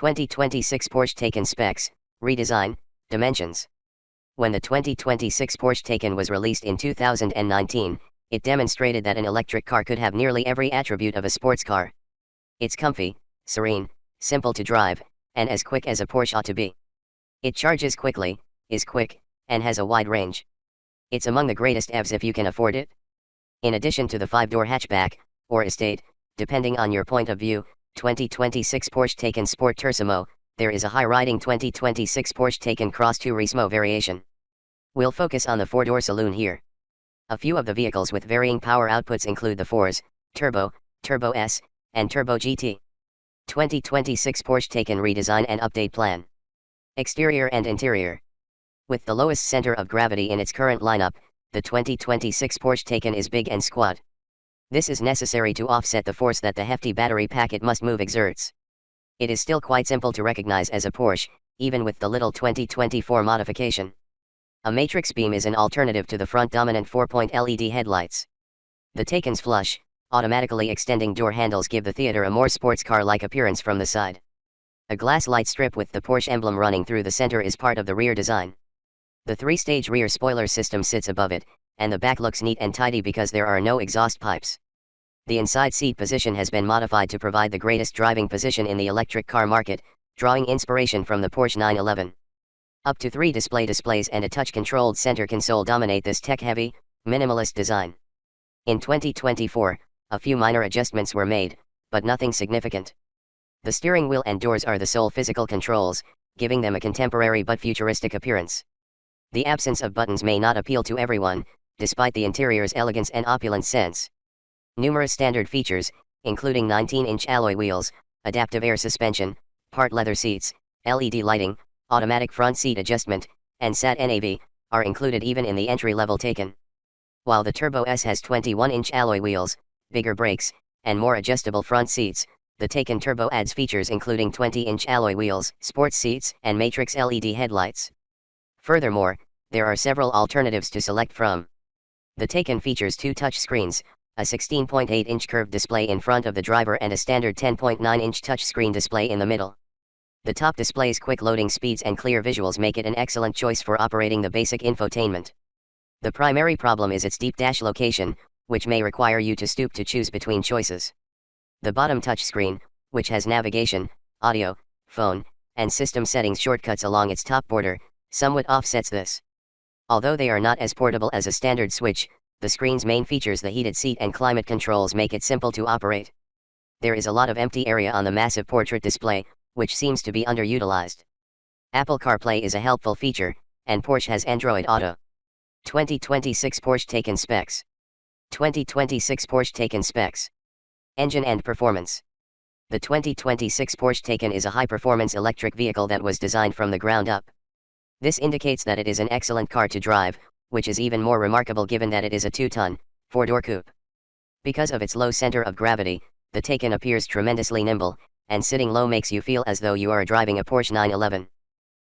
2026 Porsche Taycan specs, redesign, dimensions. When the 2026 Porsche Taycan was released in 2019, it demonstrated that an electric car could have nearly every attribute of a sports car. It's comfy, serene, simple to drive, and as quick as a Porsche ought to be. It charges quickly, is quick, and has a wide range. It's among the greatest EVs if you can afford it. In addition to the 5-door hatchback, or estate, depending on your point of view, 2026 Porsche Taycan Sport Turismo, there is a high-riding 2026 Porsche Taycan Cross Turismo variation. We'll focus on the 4-door saloon here. A few of the vehicles with varying power outputs include the 4s, Turbo, Turbo S, and Turbo GT. 2026 Porsche Taycan redesign and update plan. Exterior and interior. With the lowest center of gravity in its current lineup, the 2026 Porsche Taycan is big and squat. This is necessary to offset the force that the hefty battery pack it must move exerts. It is still quite simple to recognize as a Porsche, even with the little 2024 modification. A matrix beam is an alternative to the front dominant 4-point LED headlights. The Taycan's flush, automatically extending door handles give the theater a more sports car-like appearance from the side. A glass light strip with the Porsche emblem running through the center is part of the rear design. The 3-stage rear spoiler system sits above it, and the back looks neat and tidy because there are no exhaust pipes. The inside seat position has been modified to provide the greatest driving position in the electric car market, drawing inspiration from the Porsche 911. Up to 3 displays and a touch-controlled center console dominate this tech-heavy, minimalist design. In 2024, a few minor adjustments were made, but nothing significant. The steering wheel and doors are the sole physical controls, giving them a contemporary but futuristic appearance. The absence of buttons may not appeal to everyone, despite the interior's elegance and opulent sense. Numerous standard features, including 19-inch alloy wheels, adaptive air suspension, part leather seats, LED lighting, automatic front seat adjustment, and Sat-NAV, are included even in the entry-level Taycan. While the Turbo S has 21-inch alloy wheels, bigger brakes, and more adjustable front seats, the Taycan Turbo adds features including 20-inch alloy wheels, sports seats, and matrix LED headlights. Furthermore, there are several alternatives to select from. The Taycan features 2 touch screens, a 16.8-inch curved display in front of the driver and a standard 10.9-inch touchscreen display in the middle. The top display's quick loading speeds and clear visuals make it an excellent choice for operating the basic infotainment. The primary problem is its deep dash location, which may require you to stoop to choose between choices. The bottom touchscreen, which has navigation, audio, phone, and system settings shortcuts along its top border, somewhat offsets this. Although they are not as portable as a standard switch, the screen's main features, the heated seat and climate controls, make it simple to operate. There is a lot of empty area on the massive portrait display, which seems to be underutilized. Apple CarPlay is a helpful feature, and Porsche has Android Auto. 2026 Porsche Taycan specs. 2026 Porsche Taycan specs. Engine and performance. The 2026 Porsche Taycan is a high-performance electric vehicle that was designed from the ground up. This indicates that it is an excellent car to drive, which is even more remarkable given that it is a 2-ton, 4-door coupe. Because of its low center of gravity, the Taycan appears tremendously nimble, and sitting low makes you feel as though you are driving a Porsche 911.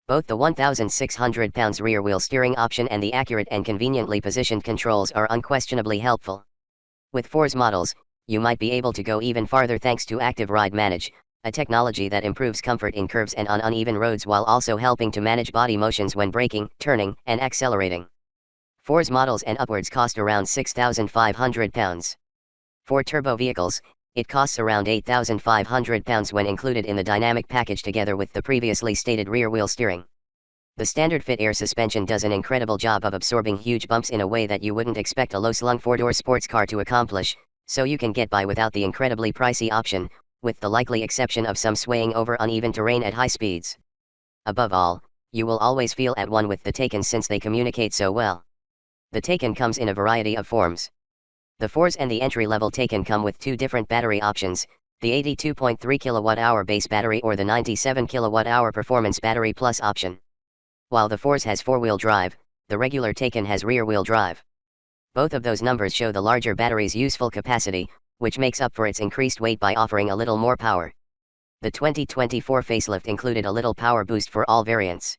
Both the 1,600 pounds rear wheel steering option and the accurate and conveniently positioned controls are unquestionably helpful. With 4s models, you might be able to go even farther thanks to Active Ride Manage, a technology that improves comfort in curves and on uneven roads while also helping to manage body motions when braking, turning, and accelerating. 4s models and upwards cost around £6,500. For turbo vehicles, it costs around £8,500 when included in the dynamic package together with the previously stated rear wheel steering. The standard fit air suspension does an incredible job of absorbing huge bumps in a way that you wouldn't expect a low-slung 4-door sports car to accomplish, so you can get by without the incredibly pricey option, with the likely exception of some swaying over uneven terrain at high speeds. Above all, you will always feel at one with the Taycan since they communicate so well. The Taycan comes in a variety of forms. The 4s and the entry-level Taycan come with 2 different battery options, the 82.3 kWh base battery or the 97 kWh performance battery plus option. While the 4s has 4-wheel drive, the regular Taycan has rear-wheel drive. Both of those numbers show the larger battery's useful capacity, which makes up for its increased weight by offering a little more power. The 2024 facelift included a little power boost for all variants.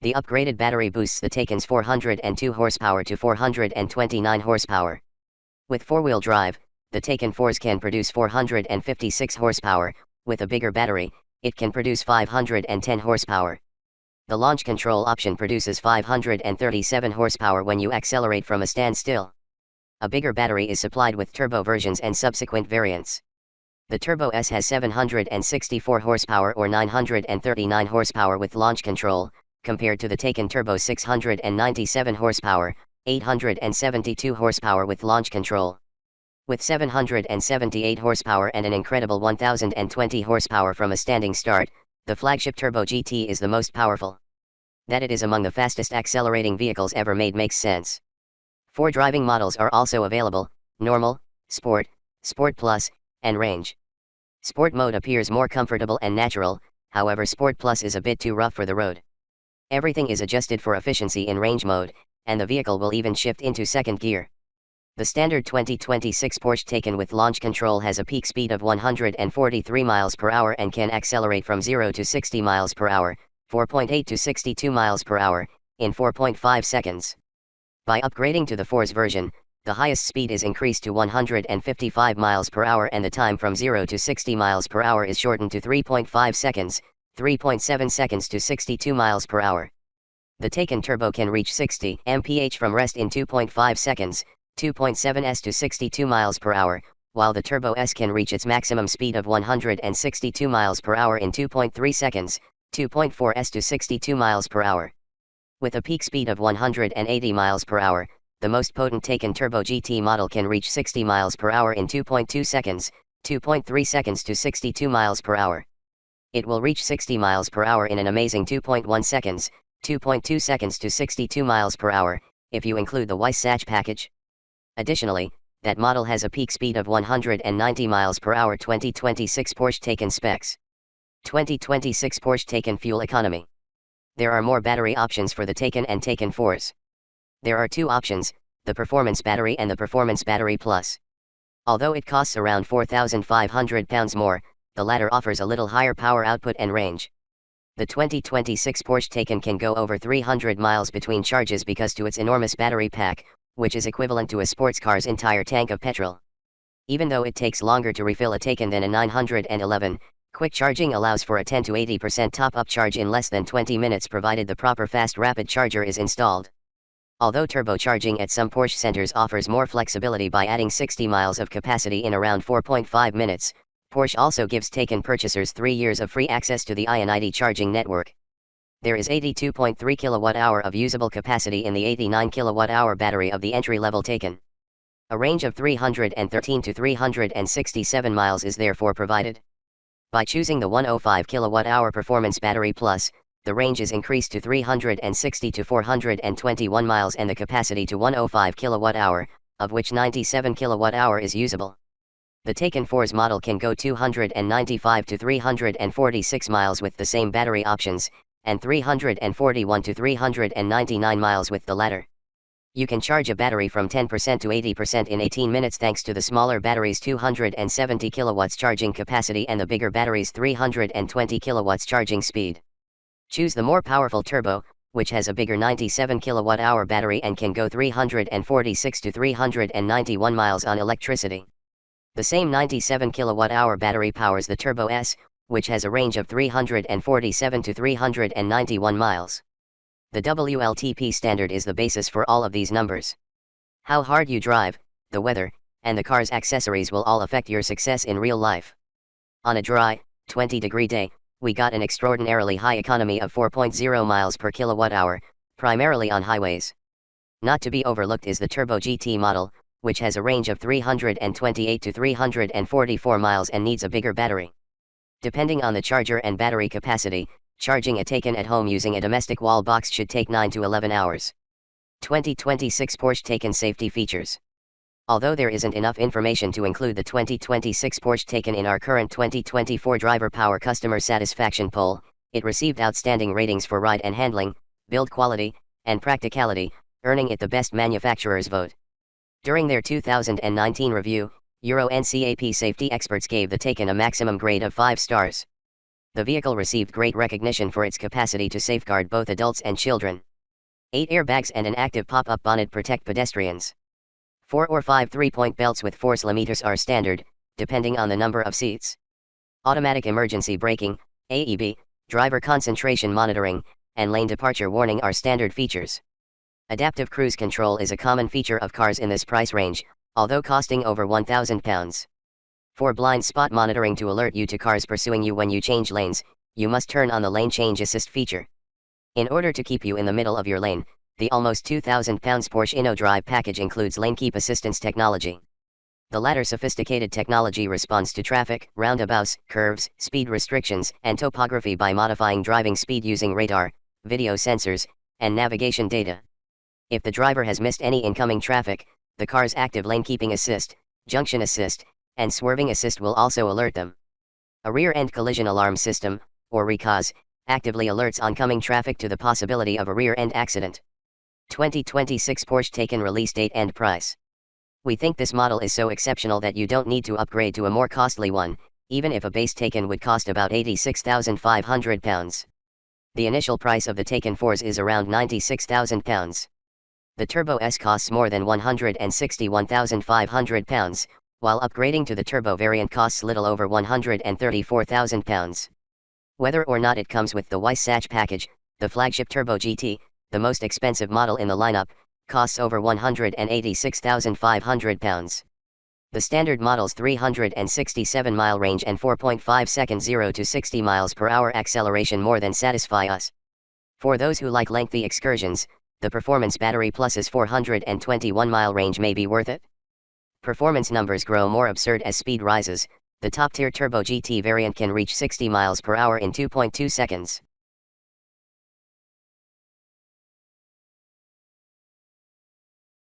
The upgraded battery boosts the Taycan's 402 horsepower to 429 horsepower. With 4-wheel drive, the Taycan 4s can produce 456 horsepower, with a bigger battery, It can produce 510 horsepower. The launch control option produces 537 horsepower when you accelerate from a standstill. A bigger battery is supplied with turbo versions and subsequent variants. The Turbo S has 764 horsepower or 939 horsepower with launch control, compared to the Taycan Turbo 697 horsepower, 872 horsepower with launch control. With 778 horsepower and an incredible 1020 horsepower from a standing start, the flagship Turbo GT is the most powerful. That it is among the fastest accelerating vehicles ever made makes sense. 4 driving models are also available: Normal, Sport, Sport Plus, and Range. Sport mode appears more comfortable and natural, however Sport Plus is a bit too rough for the road. Everything is adjusted for efficiency in Range mode, and the vehicle will even shift into second gear. The standard 2026 Porsche Taycan with launch control has a peak speed of 143 miles per hour and can accelerate from 0 to 60 miles per hour, 4.8 to 62 miles per hour, in 4.5 seconds. By upgrading to the 4's version, the highest speed is increased to 155 miles per hour and the time from 0 to 60 miles per hour is shortened to 3.5 seconds, 3.7 seconds to 62 miles per hour. The Taycan Turbo can reach 60 mph from rest in 2.5 seconds, 2.7 s to 62 miles per hour, while the Turbo S can reach its maximum speed of 162 miles per hour in 2.3 seconds, 2.4 s to 62 miles per hour. With a peak speed of 180 miles per hour, the most potent Taycan Turbo GT model can reach 60 miles per hour in 2.2 seconds, 2.3 seconds to 62 miles per hour. It will reach 60 miles per hour in an amazing 2.1 seconds, 2.2 seconds to 62 miles per hour, if you include the Wasatch package. Additionally, that model has a peak speed of 190 miles per hour. 2026 Porsche Taycan specs. 2026 Porsche Taycan fuel economy. There are more battery options for the Taycan and Taycan 4s. There are 2 options, the Performance Battery and the Performance Battery Plus. Although it costs around £4,500 more, the latter offers a little higher power output and range. The 2026 Porsche Taycan can go over 300 miles between charges because to its enormous battery pack, which is equivalent to a sports car's entire tank of petrol. Even though it takes longer to refill a Taycan than a 911, quick charging allows for a 10 to 80% top-up charge in less than 20 minutes provided the proper fast rapid charger is installed. Although turbocharging at some Porsche centers offers more flexibility by adding 60 miles of capacity in around 4.5 minutes, Porsche also gives Taycan purchasers 3 years of free access to the INID charging network. There is 82.3 kWh of usable capacity in the 89 kWh battery of the entry-level Taycan. A range of 313 to 367 miles is therefore provided. By choosing the 105 kWh Performance Battery Plus, the range is increased to 360 to 421 miles and the capacity to 105 kWh, of which 97 kWh is usable. The Taycan 4's model can go 295 to 346 miles with the same battery options, and 341 to 399 miles with the latter. You can charge a battery from 10% to 80% in 18 minutes thanks to the smaller battery's 270 kilowatts charging capacity and the bigger battery's 320 kilowatts charging speed. Choose the more powerful Turbo, which has a bigger 97 kWh battery and can go 346 to 391 miles on electricity. The same 97 kWh battery powers the Turbo S, which has a range of 347 to 391 miles. The WLTP standard is the basis for all of these numbers. How hard you drive, the weather, and the car's accessories will all affect your success in real life. On a dry, 20-degree day, we got an extraordinarily high economy of 4.0 miles per kilowatt-hour, primarily on highways. Not to be overlooked is the Turbo GT model, which has a range of 328 to 344 miles and needs a bigger battery. Depending on the charger and battery capacity, charging a Taycan at home using a domestic wall box should take 9 to 11 hours. 2026 Porsche Taycan safety features. Although there isn't enough information to include the 2026 Porsche Taycan in our current 2024 Driver Power Customer Satisfaction Poll, it received outstanding ratings for ride and handling, build quality, and practicality, earning it the Best Manufacturer's vote. During their 2019 review, Euro NCAP safety experts gave the Taycan a maximum grade of 5 stars. The vehicle received great recognition for its capacity to safeguard both adults and children. 8 airbags and an active pop-up bonnet protect pedestrians. 4 or 5 3-point belts with force limiters are standard, depending on the number of seats. Automatic emergency braking, AEB, driver concentration monitoring, and lane departure warning are standard features. Adaptive cruise control is a common feature of cars in this price range, although costing over £1,000. For blind spot monitoring to alert you to cars pursuing you when you change lanes, you must turn on the lane change assist feature. In order to keep you in the middle of your lane, the almost £2,000 Porsche InnoDrive package includes lane keep assistance technology. The latter sophisticated technology responds to traffic, roundabouts, curves, speed restrictions, and topography by modifying driving speed using radar, video sensors, and navigation data. If the driver has missed any incoming traffic, the car's active lane keeping assist, junction assist, and swerving assist will also alert them. A rear-end collision alarm system, or RECAS, actively alerts oncoming traffic to the possibility of a rear-end accident. 2026 Porsche Taycan release date and price. We think this model is so exceptional that you don't need to upgrade to a more costly one, even if a base Taycan would cost about £86,500. The initial price of the Taycan 4s is around £96,000. The Turbo S costs more than £161,500, while upgrading to the Turbo variant costs little over £134,000. Whether or not it comes with the Weissach package, the flagship Turbo GT, the most expensive model in the lineup, costs over £186,500. The standard model's 367-mile range and 4.5 second 0 to 60 miles per hour acceleration more than satisfy us. For those who like lengthy excursions, the Performance Battery Plus's 421-mile range may be worth it. Performance numbers grow more absurd as speed rises. The top-tier Turbo GT variant can reach 60 miles per hour in 2.2 seconds.